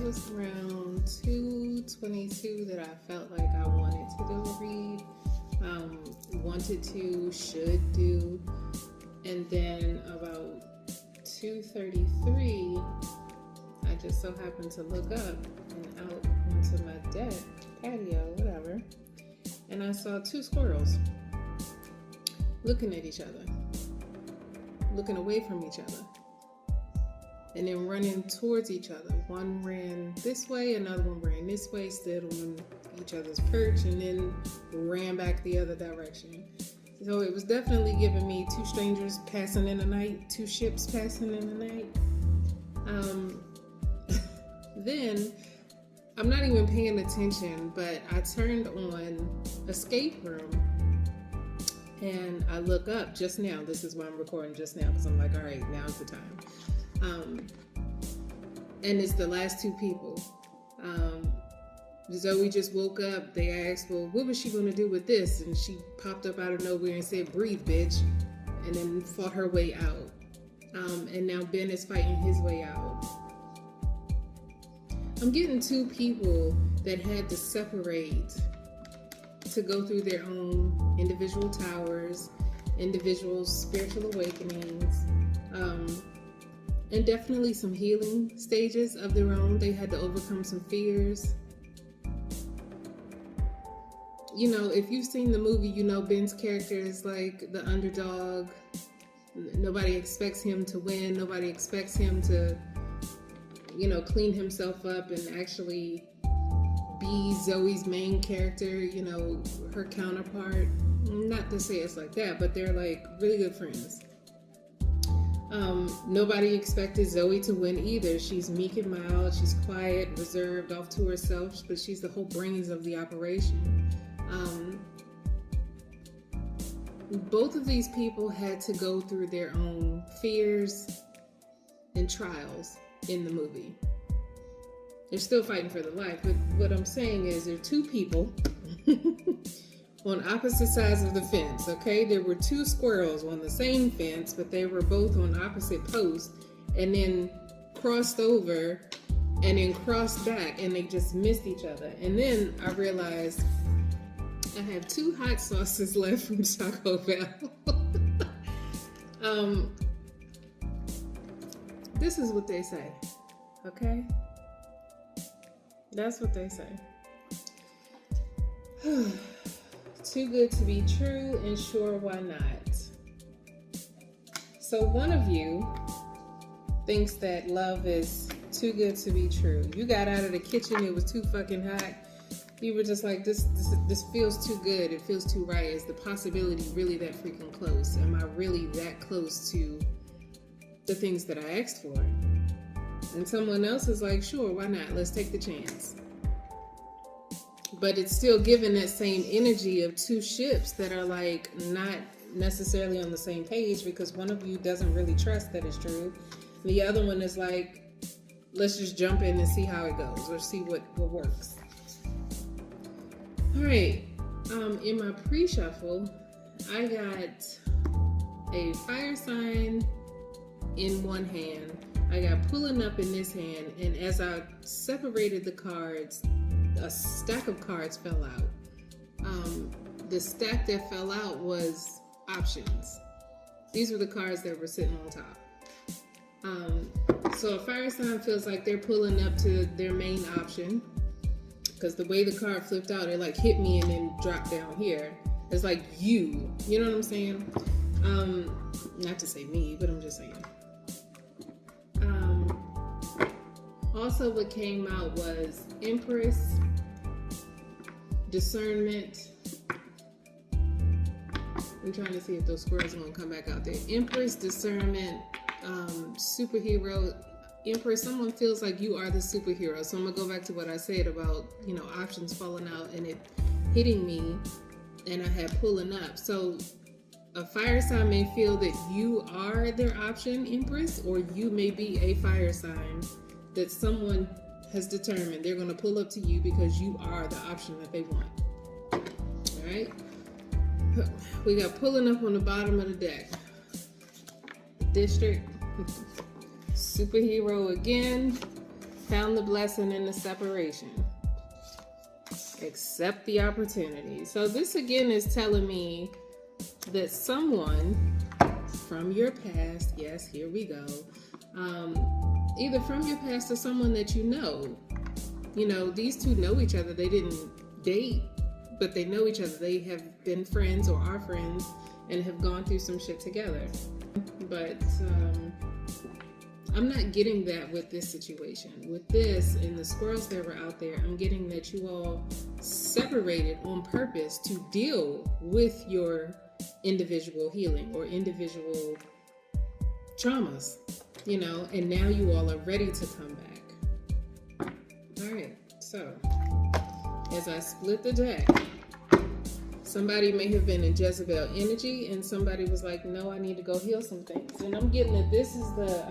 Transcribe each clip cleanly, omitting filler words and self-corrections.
was around 2:22 that I felt like I wanted to do a read. Wanted to, should do. And then about 2:33, I just so happened to look up and out onto my deck, patio, whatever. And I saw two squirrels looking at each other, looking away from each other, and then running towards each other. One ran this way, another one ran this way, stood on each other's perch, and then ran back the other direction. So it was definitely giving me two strangers passing in the night, two ships passing in the night. Then, I'm not even paying attention, but I turned on Escape Room, and I look up just now. This is why I'm recording just now, because I'm like, all right, now's the time. And it's the last two people. Zoe just woke up. They asked, well, what was she going to do with this? And she popped up out of nowhere and said, breathe, bitch. And then fought her way out. And now Ben is fighting his way out. I'm getting two people that had to separate to go through their own individual towers, individual spiritual awakenings, and definitely some healing stages of their own. They had to overcome some fears. You know, if you've seen the movie, you know Ben's character is like the underdog. Nobody expects him to win. Nobody expects him to, you know, clean himself up and actually be Zoe's main character, you know, her counterpart. Not to say it's like that, but they're like really good friends. Nobody expected Zoe to win either. She's meek and mild. She's quiet, reserved, off to herself, but she's the whole brains of the operation. Both of these people had to go through their own fears and trials in the movie. They're still fighting for their life, but what I'm saying is there are two people on opposite sides of the fence, okay? There were two squirrels on the same fence, but they were both on opposite posts, and then crossed over and then crossed back, and they just missed each other. And then I realized I have two hot sauces left from Taco Bell. This is what they say, okay? That's what they say. Too good to be true, and sure, why not? So one of you thinks that love is too good to be true. You got out of the kitchen, it was too fucking hot. You were just like, this feels too good. It feels too right. Is the possibility really that freaking close? Am I really that close to the things that I asked for? And someone else is like, sure, why not? Let's take the chance. But it's still given that same energy of two ships that are like not necessarily on the same page, because one of you doesn't really trust that it's true. The other one is like, let's just jump in and see how it goes, or see what works. All right, in my pre-shuffle, I got a fire sign in one hand. I got pulling up in this hand, and as I separated the cards, a stack of cards fell out. The stack that fell out was options. These were the cards that were sitting on top. So a fire sign feels like they're pulling up to their main option, because the way the card flipped out, it like hit me and then dropped down here. It's like you know what I'm saying? Not to say me, but I'm just saying. Also what came out was Empress, discernment. I'm trying to see if those squirrels are gonna come back out there. Empress, discernment, superhero. Empress, someone feels like you are the superhero. So I'm gonna go back to what I said about, you know, options falling out and it hitting me, and I had pulling up. So a fire sign may feel that you are their option, Empress, or you may be a fire sign that someone has determined they're gonna pull up to you because you are the option that they want. All right. We got pulling up on the bottom of the deck. District. Superhero again. Found the blessing in the separation. Accept the opportunity. So this again is telling me that someone from your past, yes, here we go, either from your past or someone that you know. You know, these two know each other. They didn't date, but they know each other. They have been friends or are friends and have gone through some shit together. But I'm not getting that with this situation. With this and the squirrels that were out there, I'm getting that you all separated on purpose to deal with your individual healing or individual traumas, you know, and now you all are ready to come back. All right, so as I split the deck, somebody may have been in Jezebel energy and somebody was like, no, I need to go heal some things. And I'm getting that this is the,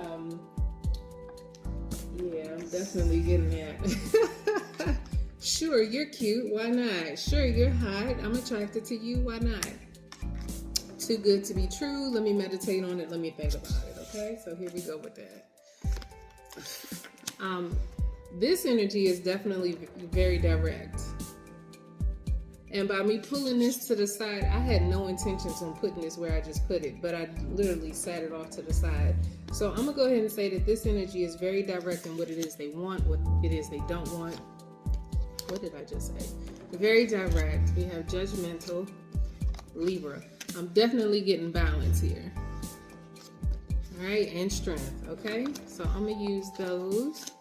yeah, I'm definitely getting that. Sure, you're cute, why not? Sure, you're hot, I'm attracted to you, why not? Too good to be true, let me meditate on it, let me think about it, okay? So here we go with that. This energy is definitely very direct. And by me pulling this to the side, I had no intentions on putting this where I just put it, but I literally sat it off to the side. So I'm gonna go ahead and say that this energy is very direct in what it is they want, what it is they don't want. What did I just say? Very direct. We have judgmental, Libra. I'm definitely getting balance here. All right, and strength, okay? So I'm gonna use those.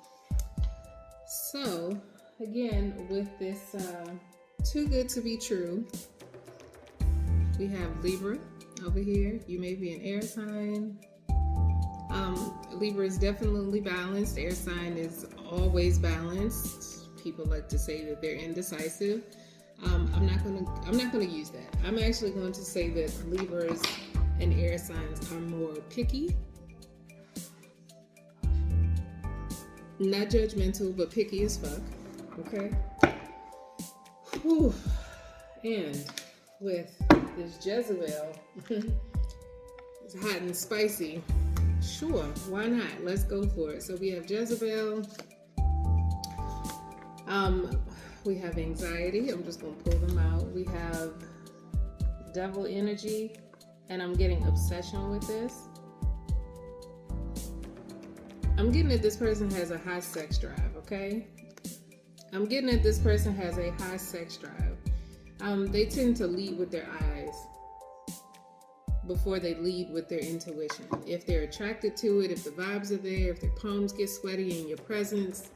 So again, with this too good to be true, we have Libra over here. You may be an air sign. Libra is definitely balanced. Air sign is always balanced. People like to say that they're indecisive. I'm not gonna use that. I'm actually going to say that Libras and air signs are more picky. Not judgmental, but picky as fuck. Okay? Whew. And with this Jezebel, it's hot and spicy. Sure, why not? Let's go for it. So we have Jezebel. We have anxiety. I'm just going to pull them out. We have devil energy, and I'm getting obsession with this. I'm getting that this person has a high sex drive, okay? I'm getting that this person has a high sex drive. They tend to lead with their eyes before they lead with their intuition. If they're attracted to it, if the vibes are there, if their palms get sweaty in your presence,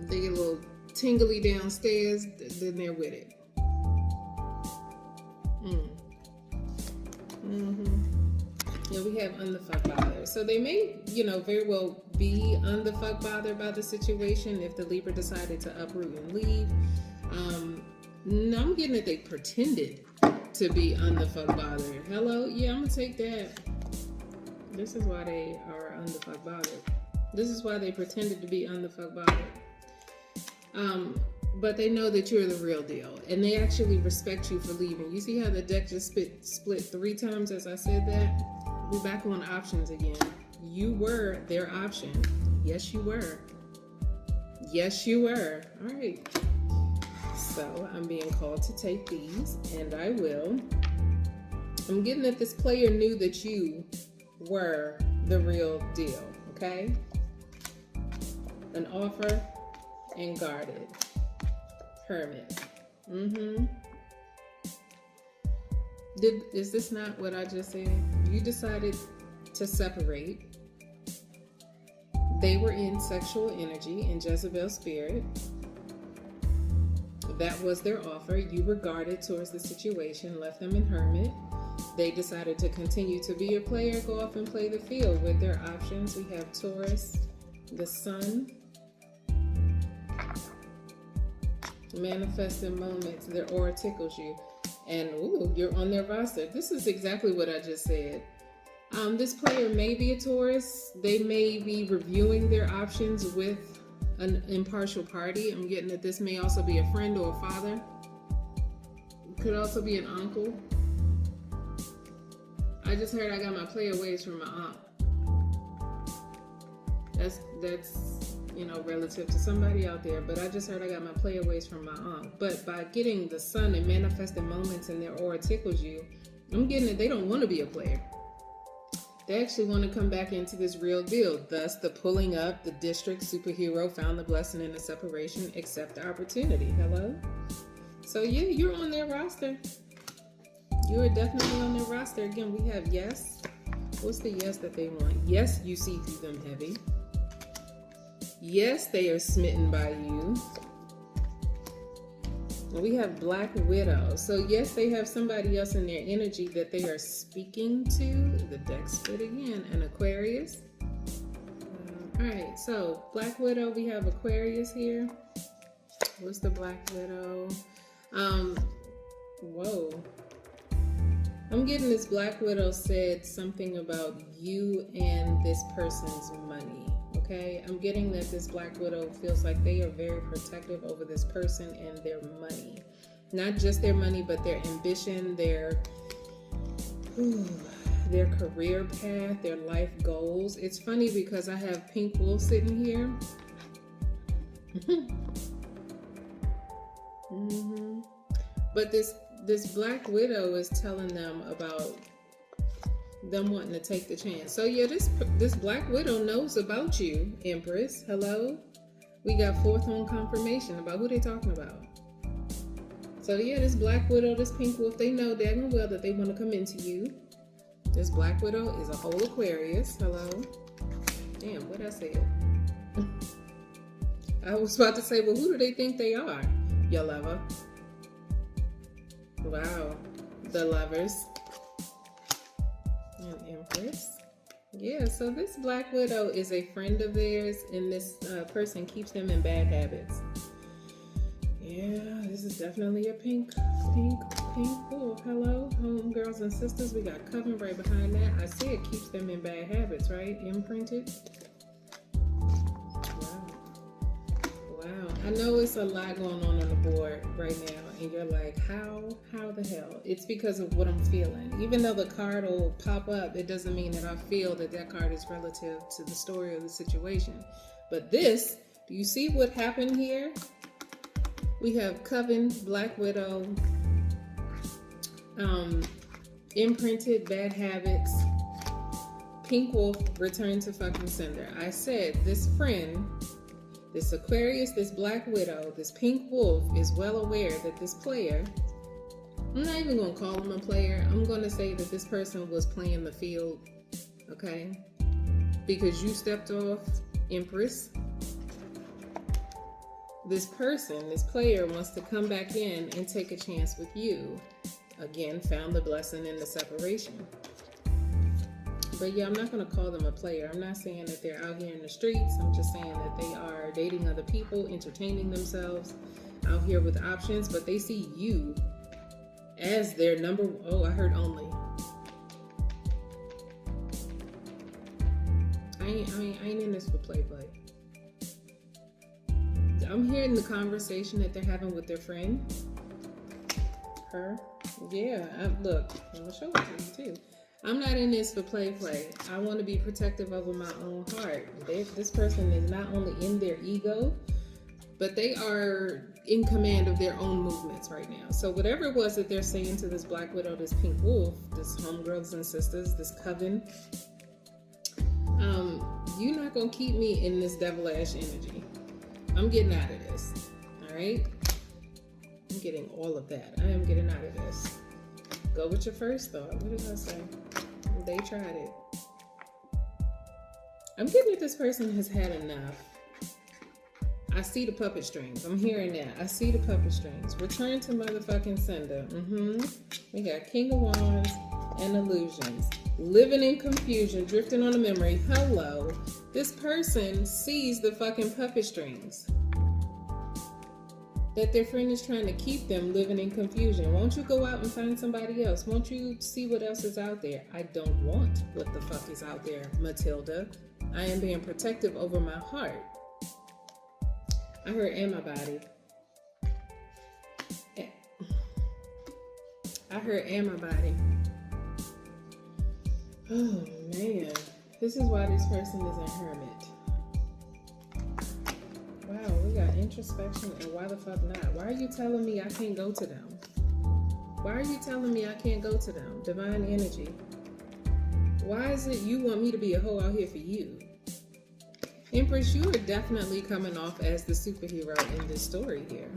they get a little tingly downstairs, then they're with it. Yeah, we have unfuck bother. So they may, very well be unfuck bothered by the situation if the Libra decided to uproot and leave. No, I'm getting that they pretended to be unfuck bothered. Hello? Yeah, I'm gonna take that. This is why they are unfuck bothered. This is why they pretended to be unfuck bothered. But they know that you're the real deal, and they actually respect you for leaving. You see how the deck just split 3 times as I said that? We're back on options again. You were their option. Yes, you were. Yes, you were. All right. So I'm being called to take these, and I will. I'm getting that this player knew that you were the real deal, okay? An offer and guarded. Hermit. Is this not what I just said? You decided to separate. They were in sexual energy in Jezebel spirit. That was their offer. You were guarded towards the situation, left them in hermit. They decided to continue to be a player, go off and play the field with their options. We have Taurus, the sun, manifesting moments, their aura tickles you, and you're on their roster. This is exactly what I just said. This player may be a Taurus. They may be reviewing their options with an impartial party. I'm getting that this may also be a friend or a father. It could also be an uncle. I just heard I got my player ways from my aunt. That's you know, relative to somebody out there, but I just heard I got my playaways from my aunt. But by getting the sun and manifesting moments in their aura tickles you, I'm getting that they don't want to be a player. They actually want to come back into this real deal. Thus, the pulling up, the district superhero found the blessing in the separation, accept the opportunity. Hello? So yeah, you're on their roster. You are definitely on their roster. Again, we have yes. What's the yes that they want? Yes, you see through them heavy. Yes, they are smitten by you. We have Black Widow. So yes, they have somebody else in their energy that they are speaking to. The deck split again. An Aquarius. All right, so Black Widow, we have Aquarius here. What's the Black Widow? Whoa. I'm getting this Black Widow said something about you and this person's money. Okay, I'm getting that this Black Widow feels like they are very protective over this person and their money. Not just their money, but their ambition, their career path, their life goals. It's funny because I have Pink Wolf sitting here. But this Black Widow is telling them about them wanting to take the chance. So yeah, this Black Widow knows about you, Empress. Hello? We got fourth home confirmation about who they talking about. So yeah, this Black Widow, this Pink Wolf, they know daggone well that they want to come into you. This Black Widow is a whole Aquarius. Hello? Damn, what I said? I was about to say, well, who do they think they are? Your lover. Wow. The Lovers. And Empress. Yeah, so this Black Widow is a friend of theirs, and this person keeps them in bad habits. Yeah, this is definitely a pink wolf. Hello, home girls and sisters. We got Coven right behind that. I see it keeps them in bad habits, right? Imprinted. Wow. I know it's a lot going on the board right now, and you're like, how the hell? It's because of what I'm feeling. Even though the card will pop up, it doesn't mean that I feel that card is relative to the story or the situation. But this, do you see what happened here? We have Coven, Black Widow, imprinted, bad habits, Pink Wolf, return to fucking sender. I said this friend, this Aquarius, this Black Widow, this Pink Wolf is well aware that this player, I'm not even going to call him a player. I'm going to say that this person was playing the field, okay? Because you stepped off, Empress. This person, this player, wants to come back in and take a chance with you. Again, found the blessing in the separation. But yeah, I'm not going to call them a player. I'm not saying that they're out here in the streets. I'm just saying that they are dating other people, entertaining themselves, out here with options. But they see you as their number. Oh, I heard only. I ain't in this for play. I'm hearing the conversation that they're having with their friend. Her. Yeah, look, I'm going to show it to you too. I'm not in this for play. I want to be protective over my own heart. This person is not only in their ego, but they are in command of their own movements right now. So whatever it was that they're saying to this Black Widow, this Pink Wolf, this homegirls and sisters, this Coven, you're not going to keep me in this devil-ash energy. I'm getting out of this. All right? I'm getting all of that. I am getting out of this. Go with your first thought. What did I say? They tried it. I'm getting that this person has had enough. I see the puppet strings. I'm hearing that. I see the puppet strings. Return to motherfucking sender. We got King of Wands and Illusions. Living in confusion, drifting on a memory. Hello. This person sees the fucking puppet strings. That their friend is trying to keep them living in confusion. Won't you go out and find somebody else? Won't you see what else is out there? I don't want what the fuck is out there, Matilda. I am being protective over my heart. I heard and my body. I heard and my body. Oh man. This is why this person is a hermit. got introspection and why the fuck not? Why are you telling me I can't go to them? Why are you telling me I can't go to them? Divine energy. Why is it you want me to be a hoe out here for you? Empress, you are definitely coming off as the superhero in this story here.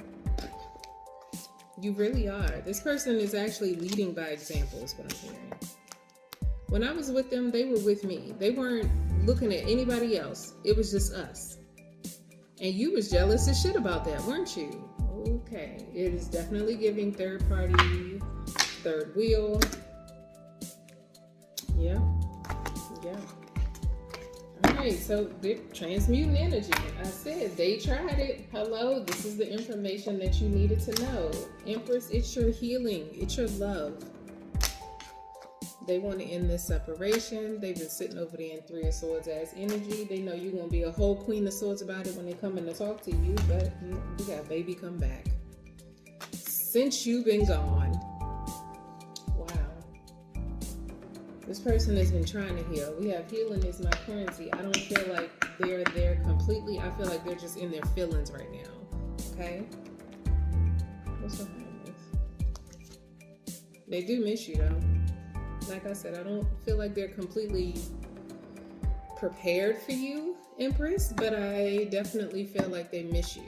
You really are. This person is actually leading by example, is what I'm hearing. When I was with them, they were with me. They weren't looking at anybody else. It was just us. And you was jealous as shit about that, weren't you? Okay. It is definitely giving third party, third wheel. Yeah. Yeah. Alright, so they're transmuting energy. I said they tried it. Hello, this is the information that you needed to know. Empress, it's your healing. It's your love. They want to end this separation. They've been sitting over there in Three of Swords as energy. They know you're going to be a whole Queen of Swords about it when they come in to talk to you, but you got baby come back. Since you've been gone, this person has been trying to heal. We have healing is my currency. I don't feel like they're there completely. I feel like they're just in their feelings right now. Okay? What's behind this? They do miss you though. Like I said, I don't feel like they're completely prepared for you, Empress, but I definitely feel like they miss you.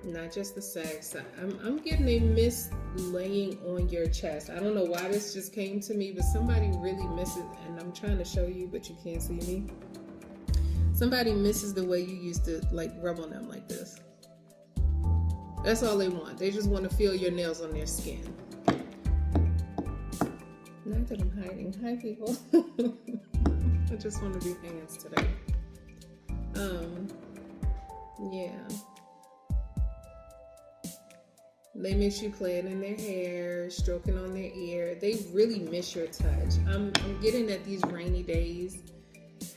Not just the sex. I'm getting a miss laying on your chest. I don't know why this just came to me, but somebody really misses, and I'm trying to show you, but you can't see me. Somebody misses the way you used to like rub on them like this. That's all they want. They just want to feel your nails on their skin. Not that I'm hiding. Hi, people. I just want to do hands today. Yeah. They miss you playing in their hair, stroking on their ear. They really miss your touch. I'm getting that these rainy days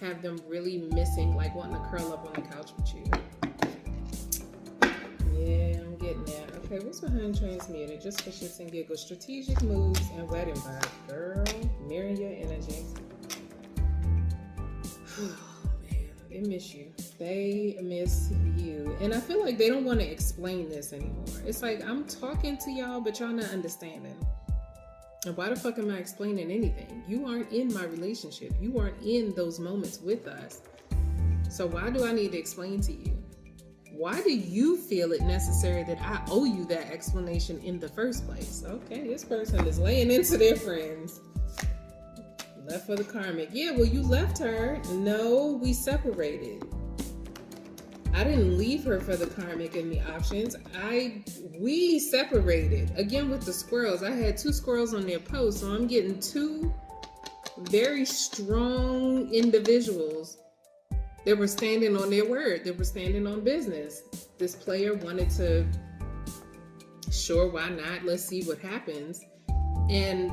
have them really missing, like wanting to curl up on the couch with you. Yeah, I'm getting that. Okay, what's behind transmuted? Just for shits and giggles. Strategic moves and wedding vibe. Girl, mirroring your energy. They miss you. They miss you. And I feel like they don't want to explain this anymore. It's like I'm talking to y'all, but y'all not understanding. And why the fuck am I explaining anything? You aren't in my relationship. You aren't in those moments with us. So why do I need to explain to you? Why do you feel it necessary that I owe you that explanation in the first place? Okay, this person is laying into their friends. Left for the karmic. Yeah, well, you left her. No, we separated. I didn't leave her for the karmic and the options. We separated. Again, with the squirrels. I had 2 squirrels on their post, so I'm getting 2 very strong individuals that were standing on their word. They were standing on business. This player wanted to, sure, why not? Let's see what happens. And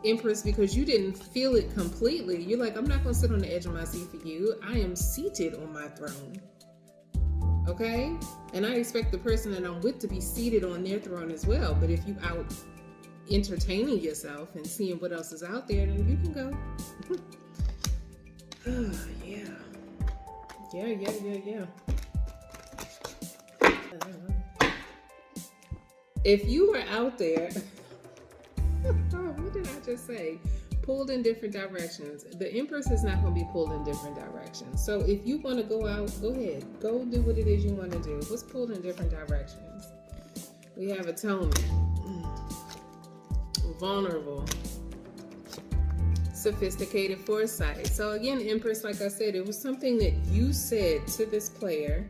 Empress, because you didn't feel it completely, you're like, I'm not going to sit on the edge of my seat for you. I am seated on my throne. Okay? And I expect the person that I'm with to be seated on their throne as well. But if you out entertaining yourself and seeing what else is out there, then you can go. Yeah. Yeah. If you were out there, what did I just say? Pulled in different directions. The Empress is not going to be pulled in different directions. So if you want to go out, go ahead. Go do what it is you want to do. What's pulled in different directions? We have atonement. Vulnerable. Sophisticated foresight. So again, Empress, like I said, it was something that you said to this player.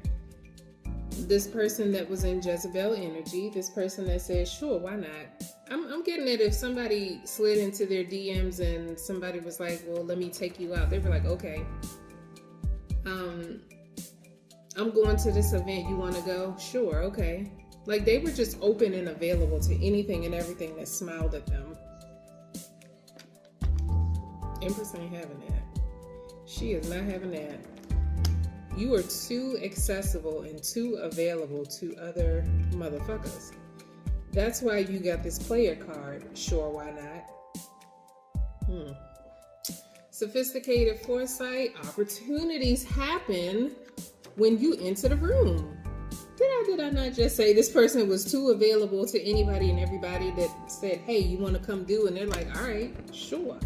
This person that was in Jezebel energy. This person that said, sure, why not? I'm getting it if somebody slid into their DMs and somebody was like, well, let me take you out. They were like, okay. I'm going to this event. You want to go? Sure, okay. Like they were just open and available to anything and everything that smiled at them. Empress ain't having that. She is not having that. You are too accessible and too available to other motherfuckers. That's why you got this player card. Sure, why not? Sophisticated foresight. Opportunities happen when you enter the room. Did I not just say this person was too available to anybody and everybody that said, hey, you want to come do? And they're like, all right, sure.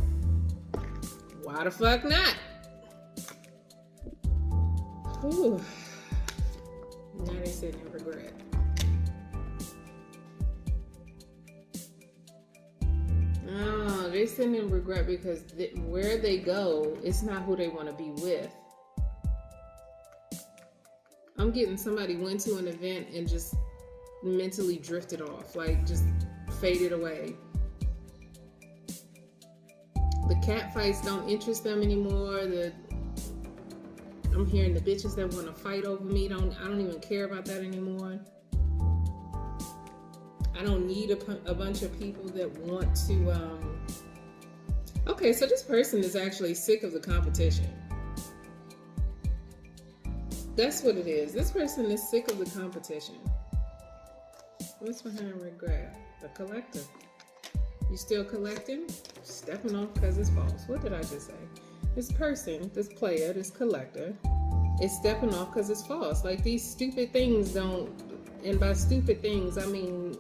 Why the fuck not? Whew. Now they sitting in regret. Oh, they're sitting in regret because where they go, it's not who they want to be with. I'm getting somebody went to an event and just mentally drifted off, like just faded away. The cat fights don't interest them anymore. I'm hearing the bitches that want to fight over me. I don't even care about that anymore. I don't need a bunch of people that want to. Okay, so this person is actually sick of the competition. That's what it is. This person is sick of the competition. What's behind regret? The collector. You still collecting? Stepping off because it's false. What did I just say? This person, this player, this collector is stepping off because it's false. Like these stupid things don't, and by stupid things, I mean,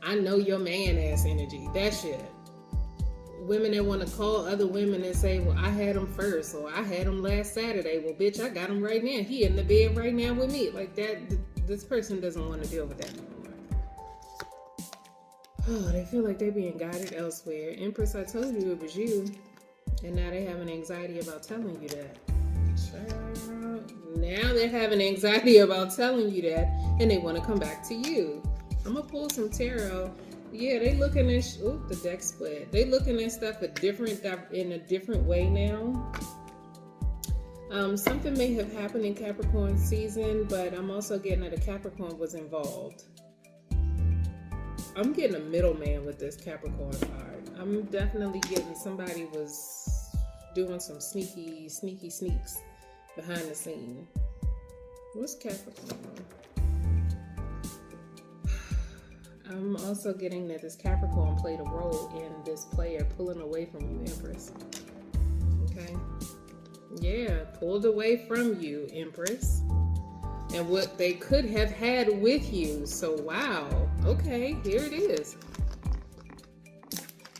I know your man ass energy. That shit. Women that want to call other women and say, well, I had him first, or I had him last Saturday. Well, bitch, I got him right now. He in the bed right now with me. Like that, this person doesn't want to deal with that anymore. Oh, they feel like they're being guided elsewhere. Empress, I told you it was you. And now they have an anxiety about telling you that. Now they're having anxiety about telling you that, and they want to come back to you. I'm going to pull some tarot. Yeah, they looking at the deck split. They looking at stuff in a different way now. Something may have happened in Capricorn season, but I'm also getting that a Capricorn was involved. I'm getting a middleman with this Capricorn card. I'm definitely getting somebody was doing some sneaky sneaks behind the scene. What's Capricorn? I'm also getting that this Capricorn played a role in this player pulling away from you, Empress. Okay? Yeah, pulled away from you, Empress. And what they could have had with you. So, wow. Okay, here it is.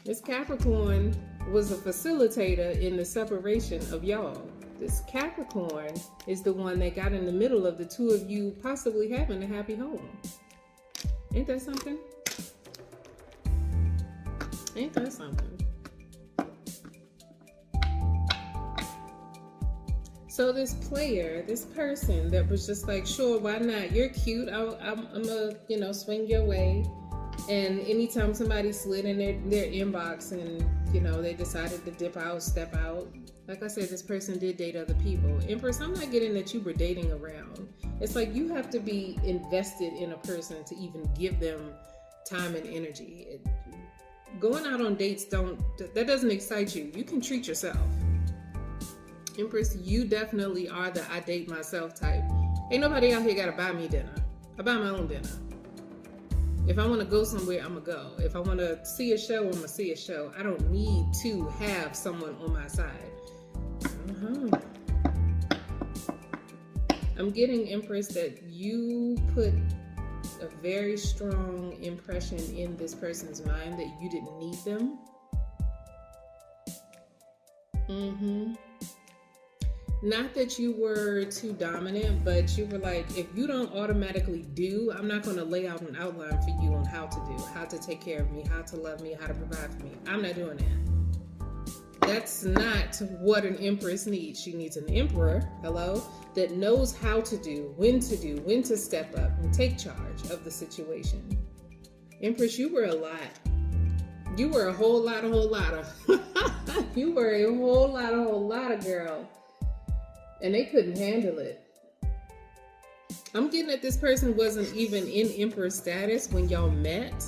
This Capricorn was a facilitator in the separation of y'all. This Capricorn is the one that got in the middle of the two of you possibly having a happy home. Ain't that something? Ain't that something? So this player, this person that was just like, sure, why not? You're cute. I'm gonna, swing your way. And anytime somebody slid in their inbox and, they decided to dip out, step out. Like I said, this person did date other people. Empress, I'm not getting that you were dating around. It's like you have to be invested in a person to even give them time and energy. Going out on dates that doesn't excite you. You can treat yourself. Empress, you definitely are the I date myself type. Ain't nobody out here gotta buy me dinner. I buy my own dinner. If I want to go somewhere, I'm gonna go. If I want to see a show, I'm gonna see a show. I don't need to have someone on my side. I'm getting, Empress, that you put a very strong impression in this person's mind that you didn't need them. Not that you were too dominant, but you were like, if you don't automatically do, I'm not going to lay out an outline for you on how to do, how to take care of me, how to love me, how to provide for me. I'm not doing that. That's not what an Empress needs. She needs an emperor, that knows how to do, when to step up and take charge of the situation. Empress, you were a lot. You were a whole lot of. You were a whole lot of girl. And they couldn't handle it. I'm getting that this person wasn't even in Emperor status when y'all met.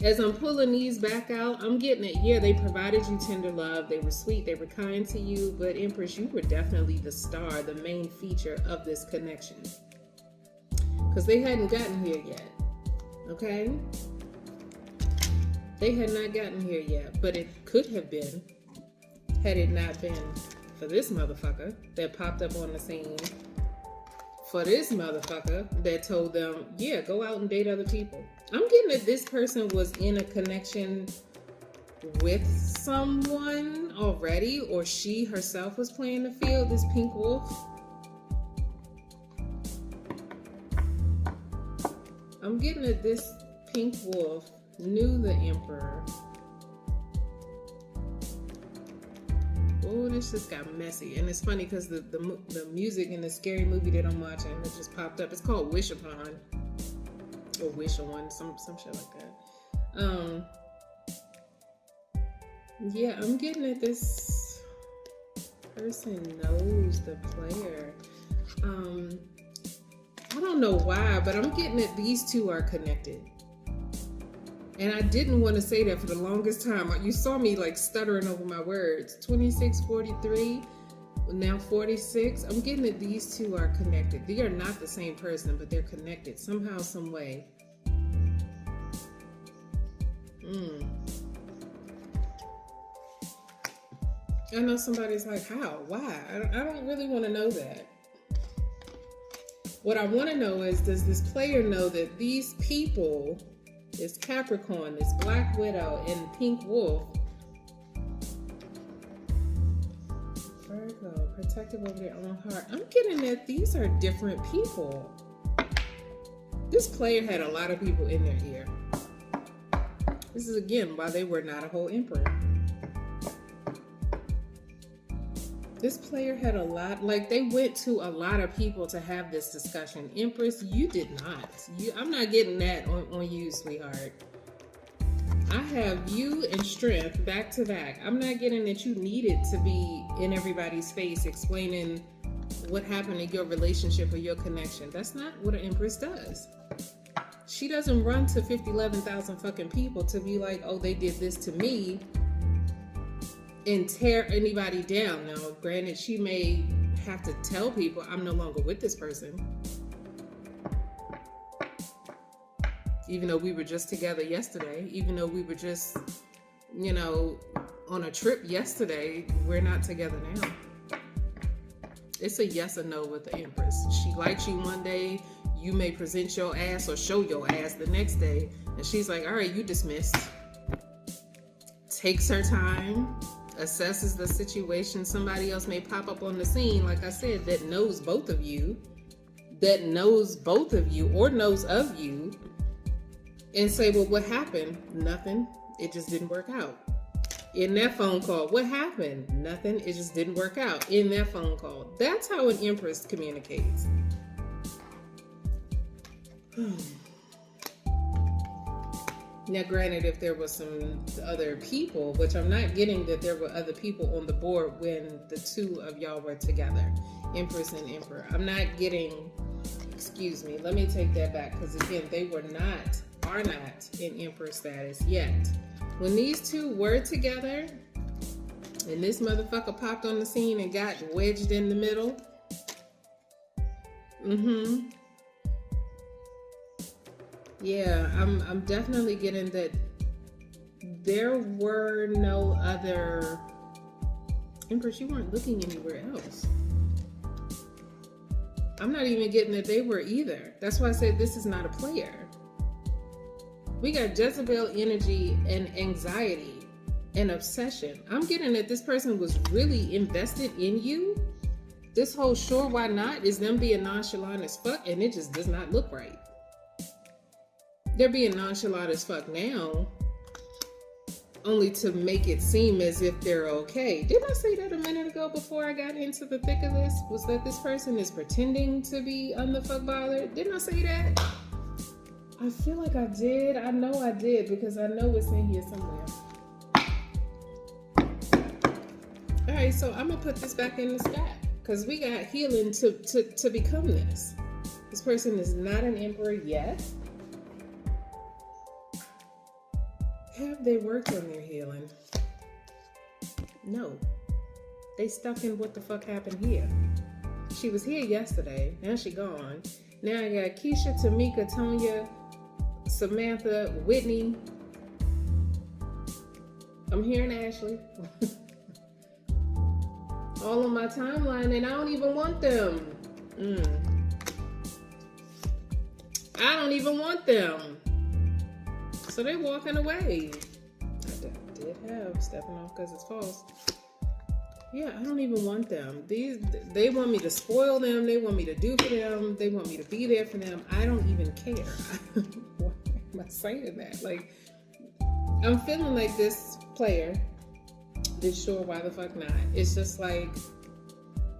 As I'm pulling these back out, I'm getting it. Yeah, they provided you tender love. They were sweet. They were kind to you. But Empress, you were definitely the star, the main feature of this connection. Because they hadn't gotten here yet. Okay? They had not gotten here yet. But it could have been had it not been for this motherfucker that popped up on the scene, for this motherfucker that told them, yeah, go out and date other people. I'm getting that this person was in a connection with someone already, or she herself was playing the field, this pink wolf. I'm getting that this pink wolf knew the Emperor. Oh, this just got messy. And it's funny because the music in the scary movie that I'm watching, it just popped up. It's called Wish Upon. Or Wish On, some shit like that. Yeah, I'm getting that this person knows the player. I don't know why, but I'm getting that these two are connected. And I didn't want to say that for the longest time. You saw me like stuttering over my words. 26, 43, now 46. I'm getting that these two are connected. They are not the same person, but they're connected somehow, some way. I know somebody's like, how? Why? I don't really want to know that. What I want to know is, does this player know that these people, this Capricorn, this Black Widow, and Pink Wolf, Virgo, protective over their own heart. I'm getting that these are different people. This player had a lot of people in their ear. This is again why they were not a whole emperor. This player had a lot, like they went to a lot of people to have this discussion. Empress, you did not. I'm not getting that on you, sweetheart. I have you and Strength back to back. I'm not getting that you needed to be in everybody's face explaining what happened in your relationship or your connection. That's not what an Empress does. She doesn't run to 11,000 fucking people to be like, oh, they did this to me, and tear anybody down. Now, granted, she may have to tell people, I'm no longer with this person. Even though we were just together yesterday, even though we were just, on a trip yesterday, we're not together now. It's a yes or no with the Empress. She likes you one day, you may present your ass or show your ass the next day, and she's like, all right, you dismissed. Takes her time, assesses the situation. Somebody else may pop up on the scene, like I said, that knows both of you or knows of you, and say, well, what happened? Nothing. It just didn't work out. In that phone call, what happened? Nothing. It just didn't work out. In that phone call. That's how an Empress communicates. Now, granted, if there was some other people, which I'm not getting that there were other people on the board when the two of y'all were together, Empress and Emperor. I'm not getting, excuse me, let me take that back, because again, they are not in Emperor status yet. When these two were together, and this motherfucker popped on the scene and got wedged in the middle, yeah, I'm definitely getting that there were no other. Empress, you weren't looking anywhere else. I'm not even getting that they were either. That's why I said this is not a player. We got Jezebel energy and anxiety and obsession. I'm getting that this person was really invested in you. This whole sure why not is them being nonchalant as fuck, and it just does not look right. They're being nonchalant as fuck now, only to make it seem as if they're okay. Didn't I say that a minute ago before I got into the thick of this? Was that this person is pretending to be unfuck bothered? Didn't I say that? I feel like I did. I know I did, because I know it's in here somewhere. All right, so I'm gonna put this back in the stack, because we got healing to become this. This person is not an emperor yet. Have they worked on their healing? No. They stuck in what the fuck happened here. She was here yesterday. Now she gone. Now I got Keisha, Tamika, Tonya, Samantha, Whitney. I'm hearing Ashley. all on my timeline and I don't even want them. I don't even want them. So they're walking away. I did have stepping off because it's false. Yeah, I don't even want them. They want me to spoil them. They want me to do for them. They want me to be there for them. I don't even care. Why am I saying that? Like, I'm feeling like this player, this sure why the fuck not. It's just like,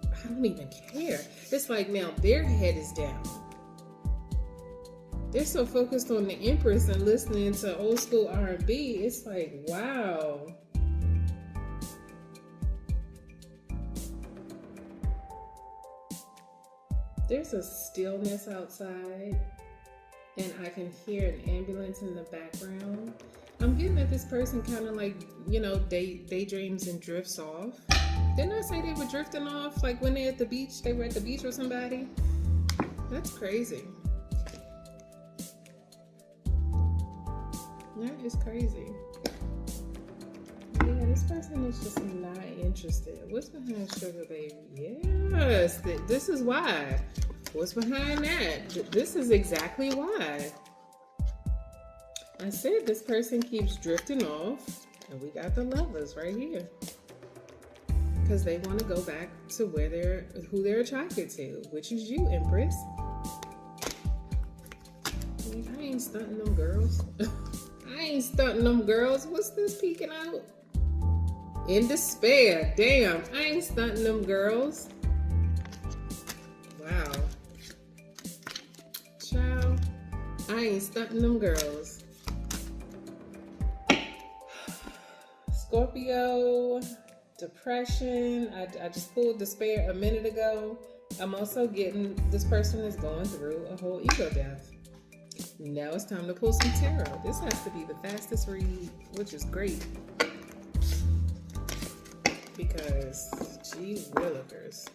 I don't even care. It's like now their head is down. They're so focused on the Empress and listening to old school R&B. It's like, wow. There's a stillness outside, and I can hear an ambulance in the background. I'm getting that this person kind of like, daydreams and drifts off. Didn't I say they were drifting off? Like when they're at the beach, they were at the beach with somebody? That's crazy. That is crazy. Yeah, this person is just not interested. What's behind Sugar Baby? Yes, this is why. What's behind that? This is exactly why. I said this person keeps drifting off, and we got the Lovers right here. Because they want to go back to who they're attracted to, which is you, Empress. I ain't stunting them girls. I ain't stunting them girls. What's this peeking out? In despair. Damn, I ain't stunting them girls. Wow. Child, I ain't stunting them girls. Scorpio, depression. I just pulled despair a minute ago. I'm also getting this person is going through a whole ego death. Now it's time to pull some tarot. This has to be the fastest read, which is great. Because, gee willikers.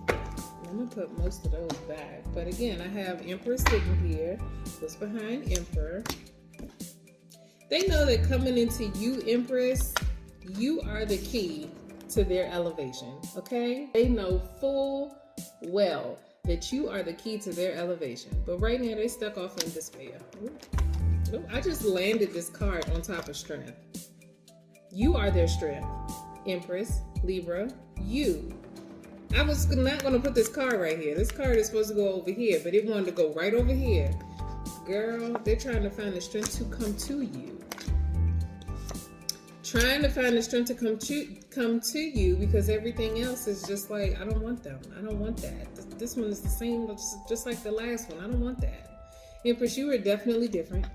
I'm going to put most of those back. But again, I have Empress sitting here. What's behind Emperor? They know that coming into you, Empress, you are the key to their elevation. Okay? They know full well that you are the key to their elevation. But right now, they stuck off in despair. Ooh, I just landed this card on top of strength. You are their strength. Empress, Libra, you. I was not going to put this card right here. This card is supposed to go over here, but it wanted to go right over here. Girl, they're trying to find the strength to come to you. Trying to find the strength to come to you because everything else is just like, I don't want them. I don't want that. This one is the same, just like the last one. I don't want that. Empress, you are definitely different.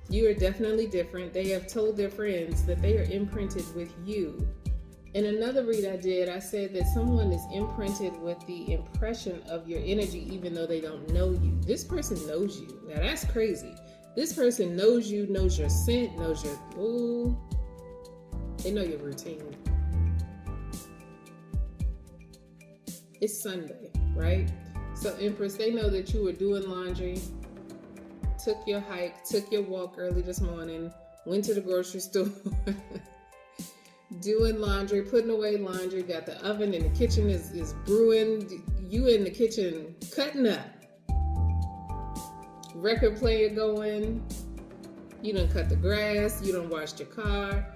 You are definitely different. They have told their friends that they are imprinted with you. In another read I did, I said that someone is imprinted with the impression of your energy even though they don't know you. This person knows you. Now that's crazy. This person knows you, knows your scent, knows your, ooh, they know your routine. It's Sunday, right? So Empress, they know that you were doing laundry, took your hike, took your walk early this morning, went to the grocery store, doing laundry, putting away laundry, got the oven in the kitchen is brewing, you in the kitchen cutting up. Record player going, you done cut the grass, you done washed your car,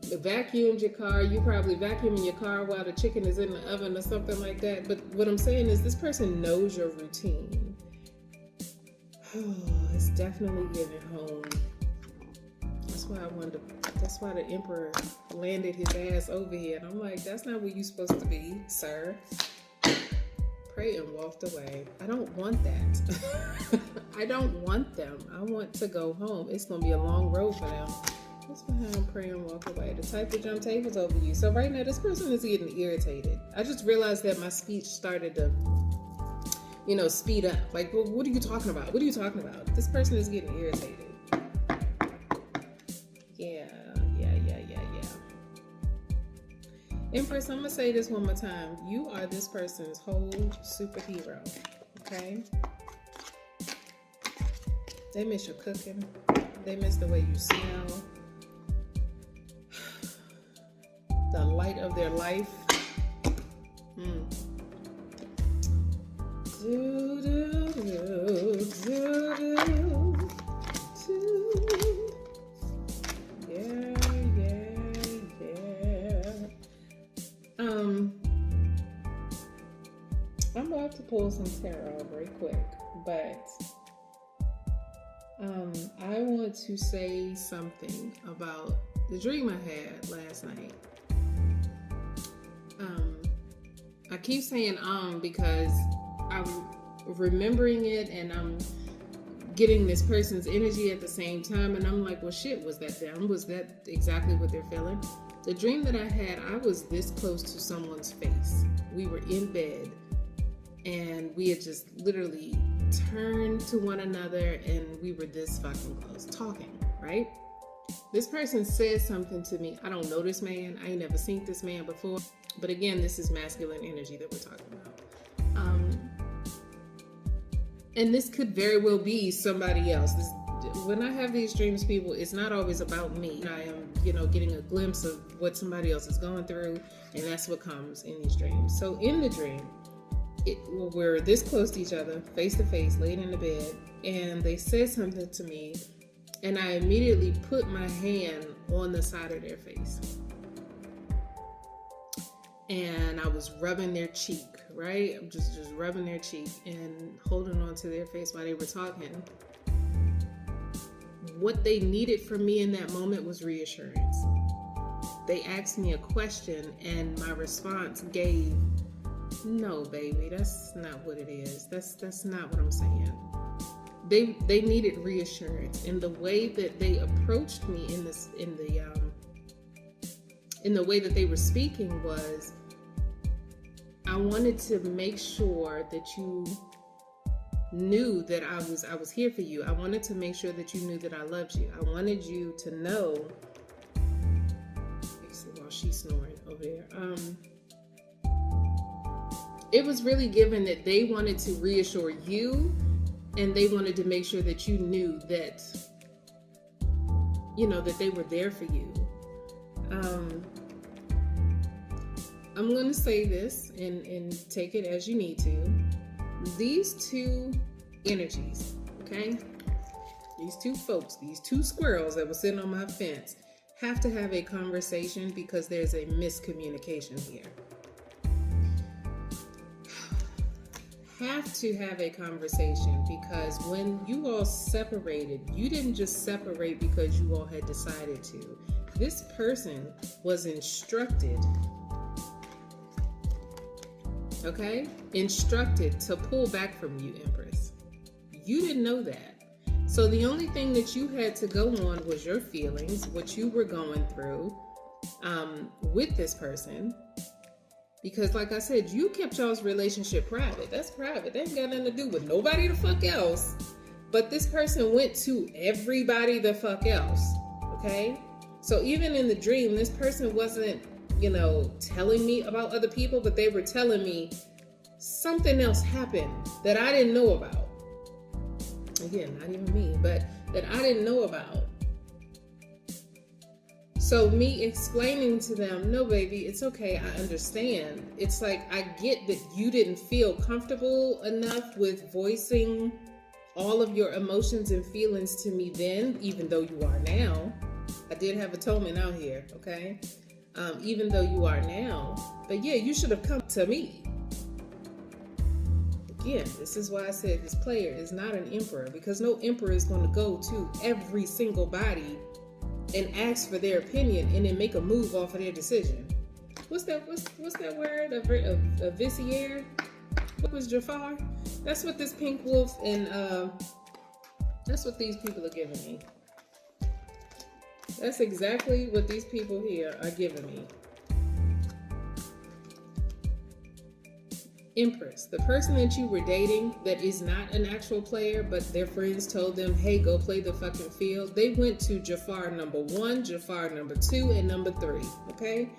vacuumed your car, you probably vacuuming your car while the chicken is in the oven or something like that. But what I'm saying is this person knows your routine. Oh, it's definitely giving home. That's why the Emperor landed his ass over here. And I'm like, that's not where you're supposed to be, sir. Prayed and walked away. I don't want that. I don't want them. I want to go home. It's going to be a long road for them. What's behind pray and walk away? The type of jump tables over you. So right now, this person is getting irritated. I just realized that my speech started to, speed up. Like, well, what are you talking about? What are you talking about? This person is getting irritated. Yeah. Empress, I'm going to say this one more time. You are this person's whole superhero, okay? They miss your cooking. They miss the way you smell. The light of their life. Do, do, do, do, do, do. Yeah. I'm about to pull some tarot very quick, but I want to say something about the dream I had last night. I keep saying because I'm remembering it and I'm getting this person's energy at the same time, and I'm like, well shit, was that them? Was that exactly what they're feeling? The dream that I had, I was this close to someone's face. We were in bed and we had just literally turned to one another and we were this fucking close talking, right? This person said something to me. I don't know this man. I ain't never seen this man before. But again, this is masculine energy that we're talking about. And this could very well be somebody else. When I have these dreams, people, it's not always about me. I am, getting a glimpse of what somebody else is going through, and that's what comes in these dreams. So in the dream, we're this close to each other, face to face, laid in the bed, and they said something to me, and I immediately put my hand on the side of their face. And I was rubbing their cheek, right? I'm just rubbing their cheek and holding on to their face while they were talking. What they needed from me in that moment was reassurance. They asked me a question and my response gave, no, baby, that's not what it is. That's not what I'm saying. They needed reassurance. And the way that they approached me in the way that they were speaking was, I wanted to make sure that you knew that I was here for you. I wanted to make sure that you knew that I loved you. I wanted you to know. While she's snoring over there. It was really given that they wanted to reassure you, and they wanted to make sure that you knew that, that they were there for you. I'm going to say this and take it as you need to. These two energies, okay? These two folks, these two squirrels that were sitting on my fence have to have a conversation because there's a miscommunication here. Have to have a conversation because when you all separated, you didn't just separate because you all had decided to. This person was instructed, okay? Instructed to pull back from you, Empress. You didn't know that. So the only thing that you had to go on was your feelings, what you were going through with this person. Because like I said, you kept y'all's relationship private. That's private. That ain't got nothing to do with nobody the fuck else. But this person went to everybody the fuck else. Okay? So even in the dream, this person wasn't, telling me about other people, but they were telling me something else happened that I didn't know about. Again, not even me, but that I didn't know about. So me explaining to them, no, baby, it's okay. I understand. It's like, I get that you didn't feel comfortable enough with voicing all of your emotions and feelings to me then, even though you are now. I did have atonement out here, okay? Even though you are now. But yeah, you should have come to me. Again, this is why I said this player is not an emperor, because no emperor is going to go to every single body and ask for their opinion and then make a move off of their decision. What's that word? A vizier? What was Jafar? That's what this pink wolf and that's what these people are giving me. That's exactly what these people here are giving me. Empress, the person that you were dating that is not an actual player, but their friends told them, hey, go play the fucking field. They went to Jafar number 1, Jafar number 2, and number 3, okay?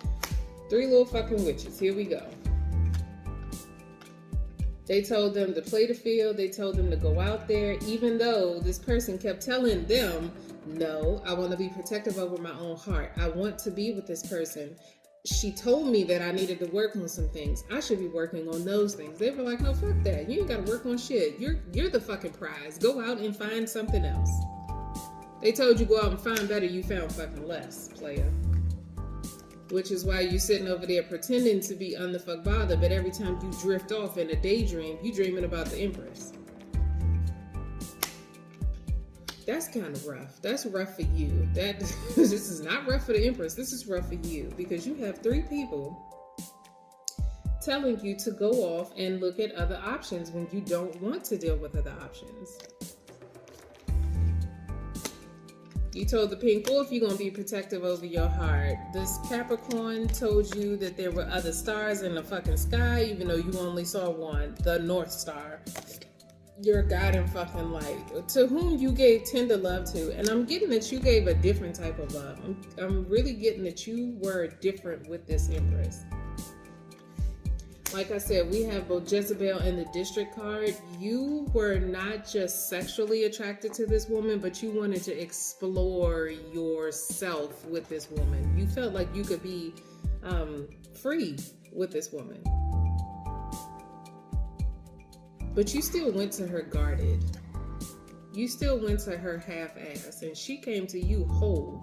3 little fucking witches. Here we go. They told them to play the field. They told them to go out there, even though this person kept telling them, no, I want to be protective over my own heart. I want to be with this person. she told me that I needed to work on some things. I should be working on those things. They were like, no, fuck that. You ain't got to work on shit. You're the fucking prize. Go out and find something else. They told you go out and find better. You found fucking less, player. Which is why you sitting over there pretending to be on the fuck bother, but every time you drift off in a daydream, you dreaming about the Empress. That's kind of rough. That's rough for you. This is not rough for the Empress. This is rough for you because you have 3 people telling you to go off and look at other options when you don't want to deal with other options. You told the Pink Wolf you're going to be protective over your heart. This Capricorn told you that there were other stars in the fucking sky, even though you only saw one, the North Star. Your guiding fucking light. To whom you gave tender love to. And I'm getting that you gave a different type of love. I'm really getting that you were different with this Empress. Like I said, we have both Jezebel and the District card. You were not just sexually attracted to this woman, but you wanted to explore yourself with this woman. You felt like you could be free with this woman. But you still went to her guarded. You still went to her half-ass, and she came to you whole.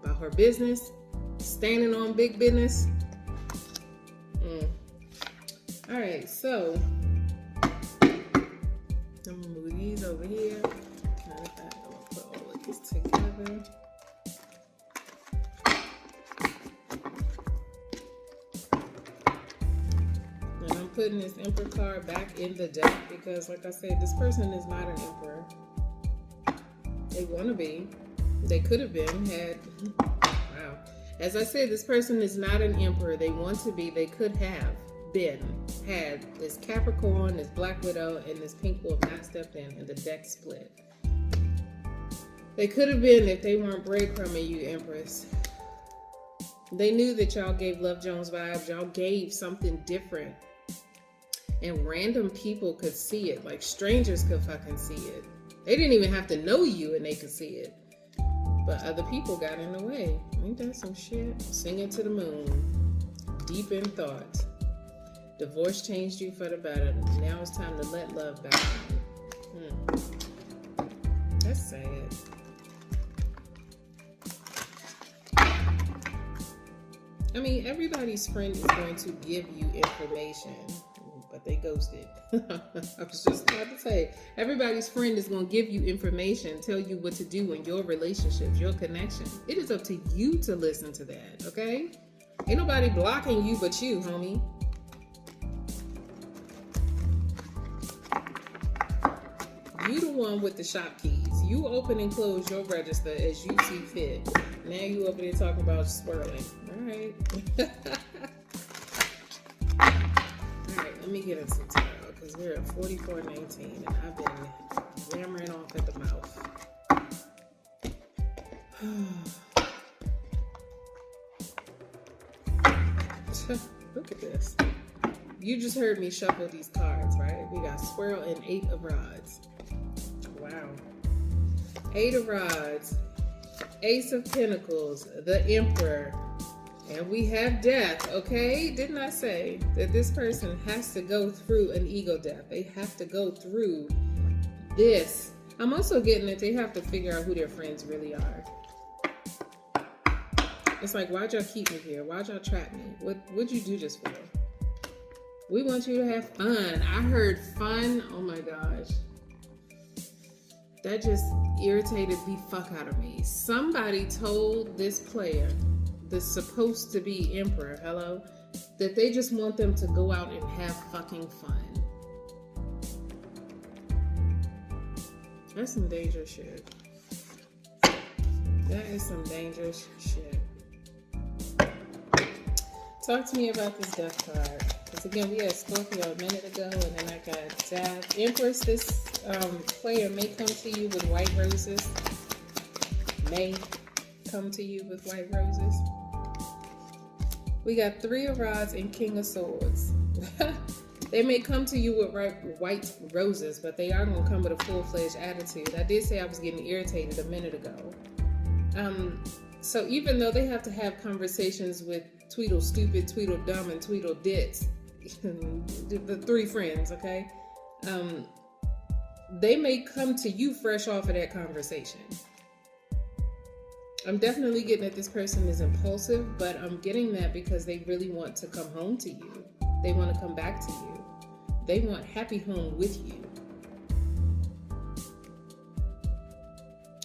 About her business, standing on big business. All right, so I'm gonna move these over here. I'm gonna put all of these together. And I'm putting this Emperor card back in the deck because, like I said, this person is not an Emperor. They want to be. They could have been had. Wow. As I said, this person is not an Emperor. They want to be. They could have had this Capricorn, this Black Widow, and this Pink Wolf not stepped in and the deck split. They could have been if they weren't breadcrumbing you, Empress. They knew that y'all gave Love Jones vibes. Y'all gave something different. And random people could see it. Like strangers could fucking see it. They didn't even have to know you and they could see it. But other people got in the way. Ain't that some shit? Singing to the moon. Deep in thought. Divorce changed you for the better. Now it's time to let love back in. That's sad. I mean, everybody's friend is going to give you information, but they ghosted. I was just about to say, everybody's friend is going to give you information, tell you what to do in your relationships, your connection. It is up to you to listen to that, okay? Ain't nobody blocking you but you, homie. You the one with the shop keys. You open and close your register as you see fit. Now you over there talking about swirling. All right. All right, let me get into some tarot because we're at 44:19 and I've been yammering off at the mouth. Look at this. You just heard me shuffle these cards, right? We got Swirl and 8 of Rods. Wow. 8 of Rods, Ace of Pentacles, the Emperor, and we have Death, okay? Didn't I say that this person has to go through an ego death? They have to go through this. I'm also getting that they have to figure out who their friends really are. It's like, why'd y'all keep me here? Why'd y'all trap me? What'd you do this for? We want you to have fun. I heard fun. Oh my gosh. That just irritated the fuck out of me. Somebody told this player, this supposed to be Emperor, hello, that they just want them to go out and have fucking fun. That's some dangerous shit. That is some dangerous shit. Talk to me about this Death card. Because again, we had Scorpio a minute ago, and then I got Death. Empress, this player may come to you with white roses. May come to you with white roses. We got 3 of Rods and King of Swords. They may come to you with white roses, but they are going to come with a full-fledged attitude. I did say I was getting irritated a minute ago. So even though they have to have conversations with Tweedle stupid, Tweedle dumb, and Tweedle ditz. The three friends, okay? They may come to you fresh off of that conversation. I'm definitely getting that this person is impulsive, but I'm getting that because they really want to come home to you. They want to come back to you. They want happy home with you.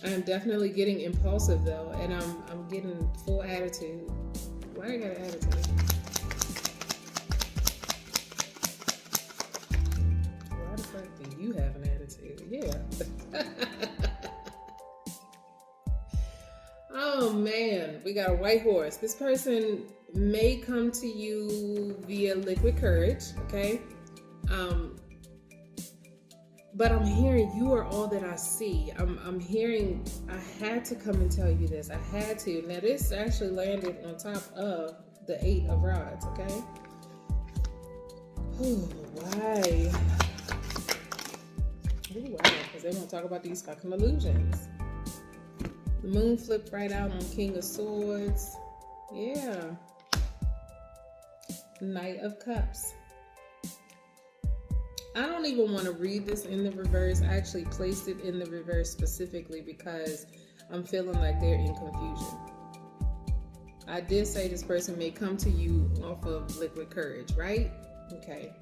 I'm definitely getting impulsive though, and I'm getting full attitude. Why I got an attitude? Why the fuck do you have an attitude? Yeah. Oh man, we got a white horse. This person may come to you via liquid courage, okay? But I'm hearing you are all that I see. I'm hearing, I had to come and tell you this. I had to. Now this actually landed on top of the 8 of rods, okay? Ooh, why? Ooh, why? Because they want to talk about these fucking illusions. The moon flipped right out on King of Swords. Yeah. Knight of Cups. I don't even want to read this in the reverse. I actually placed it in the reverse specifically because I'm feeling like they're in confusion. I did say this person may come to you off of liquid courage, right? Okay.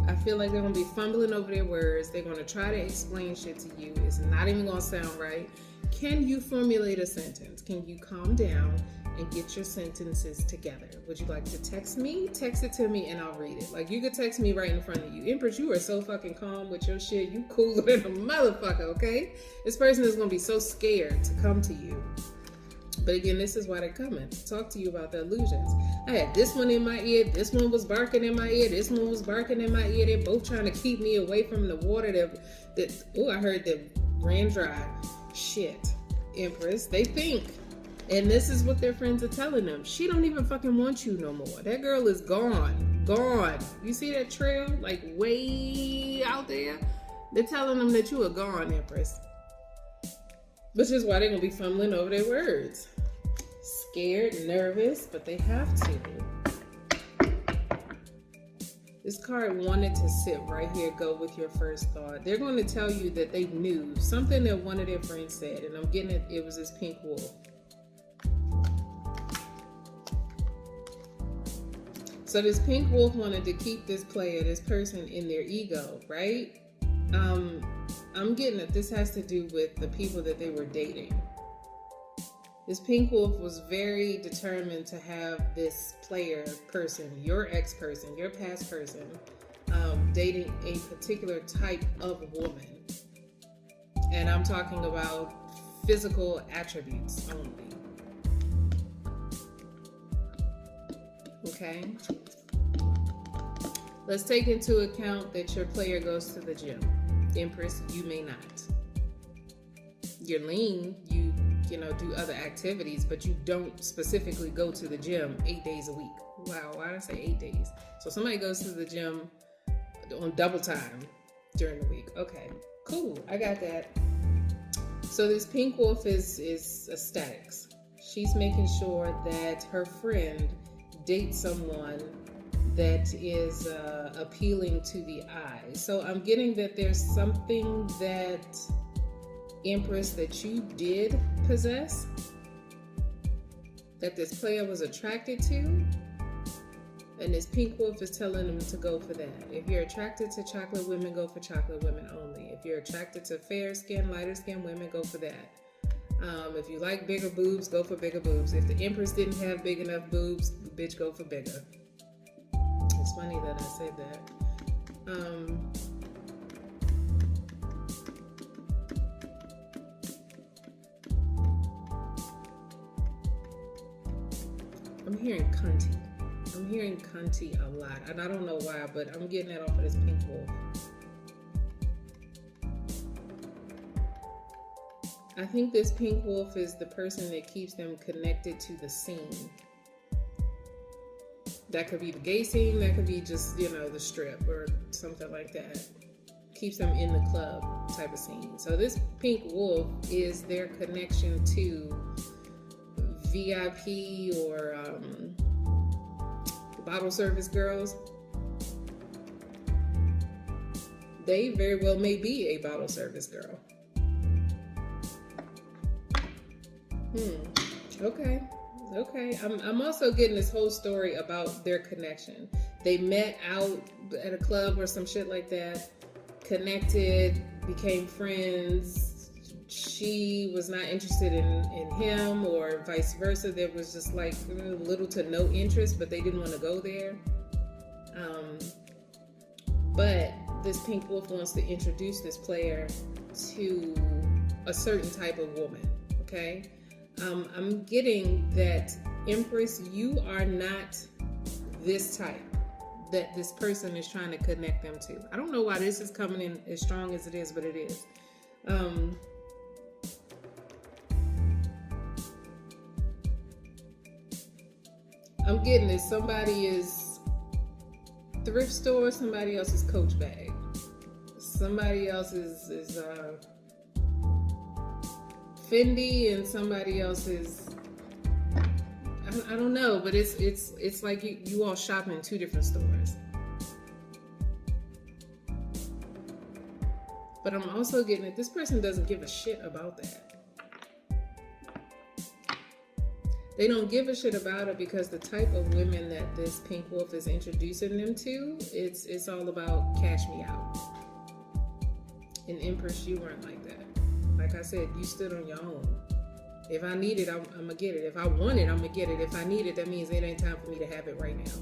I feel like they're going to be fumbling over their words. They're going to try to explain shit to you. It's not even going to sound right. Can you formulate a sentence? Can you calm down and get your sentences together? Would you like to text me? Text it to me and I'll read it. Like, you could text me right in front of you. Empress, you are so fucking calm with your shit. You cooler than a motherfucker, okay? This person is going to be so scared to come to you. But again, this is why they're coming, to talk to you about the illusions. I had this one in my ear. This one was barking in my ear. This one was barking in my ear. They're both trying to keep me away from the water I heard that ran dry. Shit, Empress. They think. And this is what their friends are telling them. She don't even fucking want you no more. That girl is gone. Gone. You see that trail? Like way out there? They're telling them that you are gone, Empress. Which is why they're going to be fumbling over their words. Scared, nervous, but they have to. This card wanted to sit right here, go with your first thought. They're going to tell you that they knew something that one of their friends said. And I'm getting it was this pink wolf. So this pink wolf wanted to keep this player, this person in their ego, right? I'm getting that this has to do with the people that they were dating. This pink wolf was very determined to have this player person, your ex-person, your past person, dating a particular type of woman. And I'm talking about physical attributes only. Okay? Let's take into account that your player goes to the gym. Empress, you may not. You're lean, you do other activities, but you don't specifically go to the gym 8 days a week. Wow, why did I say 8 days? So somebody goes to the gym on double time during the week. Okay, cool, I got that. So this pink wolf is aesthetics. She's making sure that her friend dates someone that is appealing to the eye. So I'm getting that there's something that, Empress, that you did possess, that this player was attracted to, and this pink wolf is telling them to go for that. If you're attracted to chocolate women, go for chocolate women only. If you're attracted to fair skin, lighter skin women, go for that. If you like bigger boobs, go for bigger boobs. If the Empress didn't have big enough boobs, bitch, go for bigger. It's funny that I said that. I'm hearing cunty. I'm hearing cunty a lot. And I don't know why, but I'm getting that off of this pink wolf. I think this pink wolf is the person that keeps them connected to the scene. That could be the gay scene, that could be just, the strip or something like that. Keeps them in the club type of scene. So this pink wolf is their connection to VIP or bottle service girls, they very well may be a bottle service girl. Okay. I'm also getting this whole story about their connection. They met out at a club or some shit like that, connected, became friends. She was not interested in him, or vice versa. There was just like little to no interest, but they didn't want to go there. But this pink wolf wants to introduce this player to a certain type of woman, okay? I'm getting that, Empress, you are not this type that this person is trying to connect them to. I don't know why this is coming in as strong as it is, but it is. I'm getting this. Somebody is thrift store, somebody else's Coach bag. Somebody else is Fendi, and somebody else is, I don't know, but it's like you all shop in two different stores. But I'm also getting that this person doesn't give a shit about that. They don't give a shit about it because the type of women that this pink wolf is introducing them to, it's all about cash me out. And Empress, you weren't like that. Like I said, you stood on your own. If I need it, I'm gonna get it. If I want it, I'm gonna get it. If I need it, that means it ain't time for me to have it right now.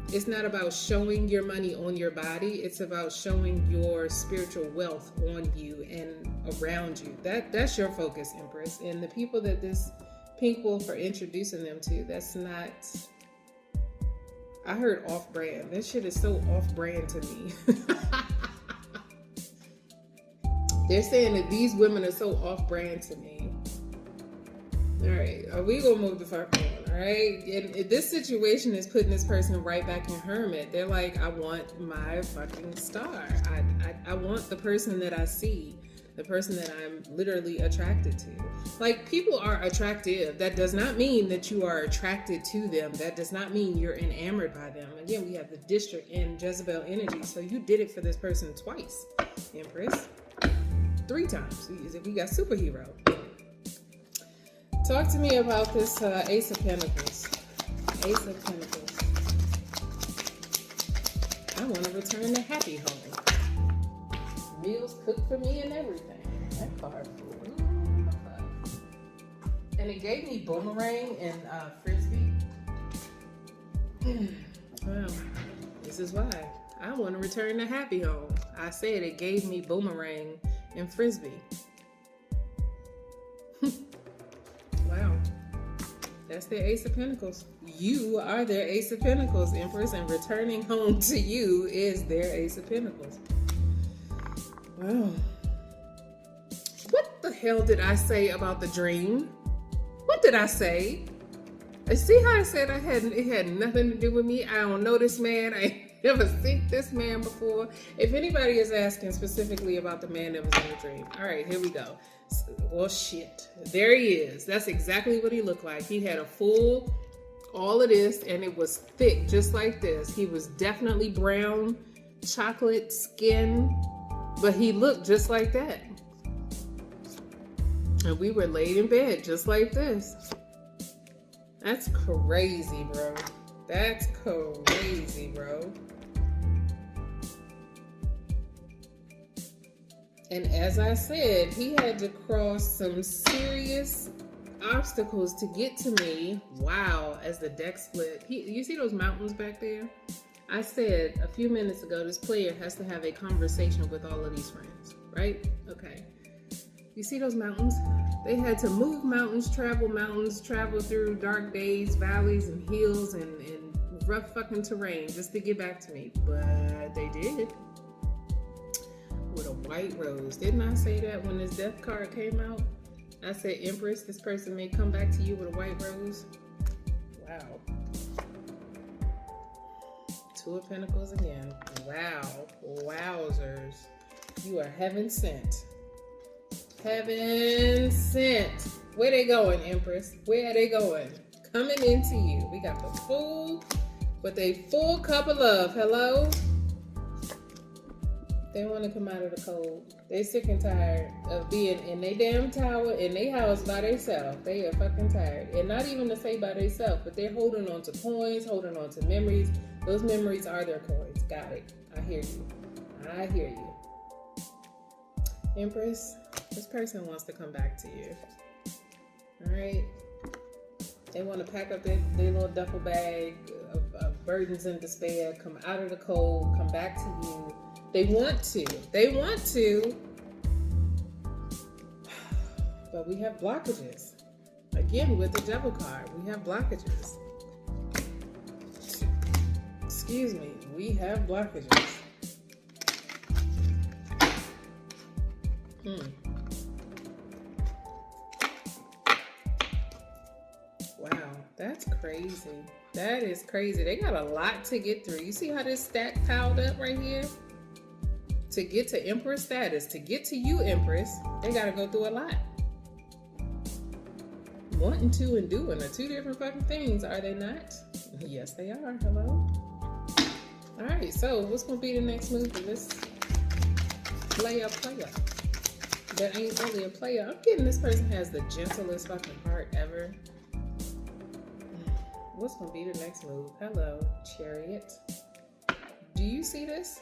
It's not about showing your money on your body. It's about showing your spiritual wealth on you and around you. That's your focus, Empress. And the people that this pink wolf are introducing them to, that's not... I heard off-brand. This shit is so off-brand to me. They're saying that these women are so off-brand to me. All right, we gonna move the fuck on, all right? And this situation is putting this person right back in hermit. They're like, I want my fucking star. I want the person that I see, the person that I'm literally attracted to. Like, people are attractive. That does not mean that you are attracted to them. That does not mean you're enamored by them. Again, we have the district and Jezebel energy. So you did it for this person twice, Empress. 3 times. We got superhero. Talk to me about this Ace of Pentacles. Ace of Pentacles. I want to return to happy home. Meals cooked for me and everything. That card. Ooh, and it gave me boomerang and frisbee. Well, this is why. I want to return to happy home. I said it gave me boomerang and frisbee. Wow. That's their Ace of Pentacles. You are their Ace of Pentacles, Empress, and returning home to you is their Ace of Pentacles. Wow. What the hell did I say about the dream? What did I say? See how I said it had nothing to do with me? I don't know this man. I never seen this man before. If anybody is asking specifically about the man that was in the dream. All right, here we go. Well, shit. There he is. That's exactly what he looked like. He had a full, all of this, and it was thick, just like this. He was definitely brown, chocolate skin, but he looked just like that. And we were laid in bed just like this. That's crazy, bro. That's crazy, bro. And as I said, he had to cross some serious obstacles to get to me. Wow, as the deck split. You see those mountains back there? I said a few minutes ago, this player has to have a conversation with all of these friends, right? Okay. You see those mountains? They had to move mountains, travel through dark days, valleys, and hills, and rough fucking terrain just to get back to me. But they did. With a white rose. Didn't I say that when this death card came out? I said, Empress, this person may come back to you with a white rose. Wow. 2 of Pentacles again. Wow. Wowzers. You are heaven sent. Heaven sent. Where they going, Empress? Where are they going? Coming into you. We got the Fool with a full cup of love. Hello? They want to come out of the cold. They sick and tired of being in their damn tower, in their house by themselves. They are fucking tired. And not even to say by themselves, but they're holding on to coins, holding on to memories. Those memories are their coins. Got it. I hear you. I hear you. Empress, this person wants to come back to you. Alright? They want to pack up their little duffel bag of burdens and despair, come out of the cold, come back to you. They want to. They want to. But we have blockages. Again, with the Devil card, we have blockages. Excuse me. We have blockages. Wow, that's crazy. That is crazy. They got a lot to get through. You see how this stack piled up right here? To get to Empress status, to get to you, Empress, they got to go through a lot. Wanting to and doing are two different fucking things, are they not? Yes, they are. Hello? All right, so what's going to be the next move for this player? That ain't really a player. I'm getting this person has the gentlest fucking heart ever. What's going to be the next move? Hello, Chariot. Do you see this?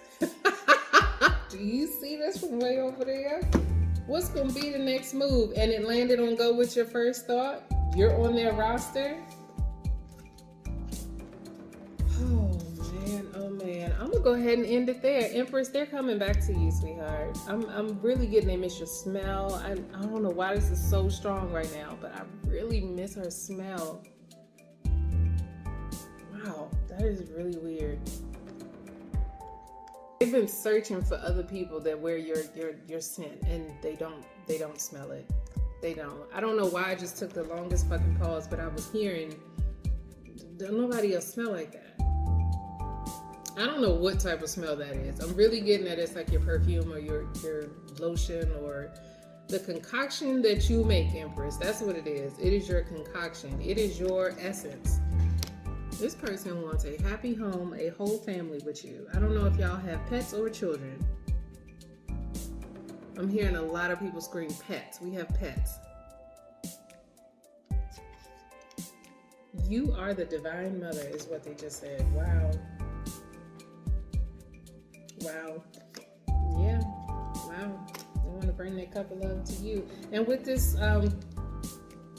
Do you see this from way over there? What's going to be the next move? And it landed on go with your first thought? You're on their roster? Oh man. I'm going to go ahead and end it there. Empress, they're coming back to you, sweetheart. I'm really getting they miss your smell. I don't know why this is so strong right now, but I really miss her smell. Wow, that is really weird. They've been searching for other people that wear your scent, and they don't smell it. They don't. I don't know why I just took the longest fucking pause, but I was hearing nobody else smell like that. I don't know what type of smell that is. I'm really getting that it's like your perfume or your lotion or the concoction that you make, Empress. That's what it is. It is your concoction. It is your essence. This person wants a happy home, a whole family with you. I don't know if y'all have pets or children. I'm hearing a lot of people scream pets. We have pets. You are the divine mother is what they just said. Wow. Wow. Yeah. Wow. I want to bring that cup of love to you. And with this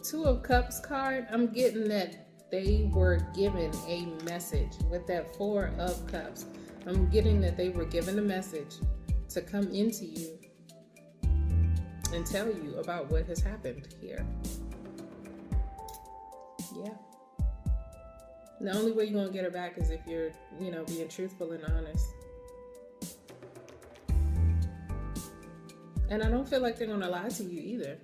Two of Cups card, I'm getting that they were given a message. With that Four of Cups, I'm getting that they were given a message to come into you and tell you about what has happened here. Yeah. The only way you're going to get her back is if you're, being truthful and honest. And I don't feel like they're going to lie to you either.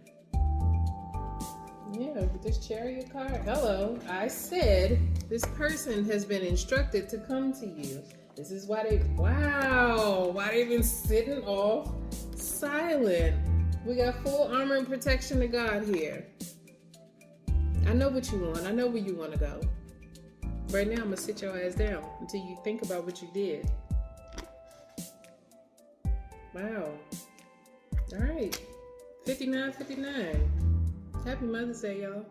Yeah, with this Chariot card. Hello. I said this person has been instructed to come to you. This is why why they've been sitting off silent. We got full armor and protection to God here. I know what you want. I know where you want to go. Right now, I'm going to sit your ass down until you think about what you did. Wow. All right. 59:59. Happy Mother's Day, y'all.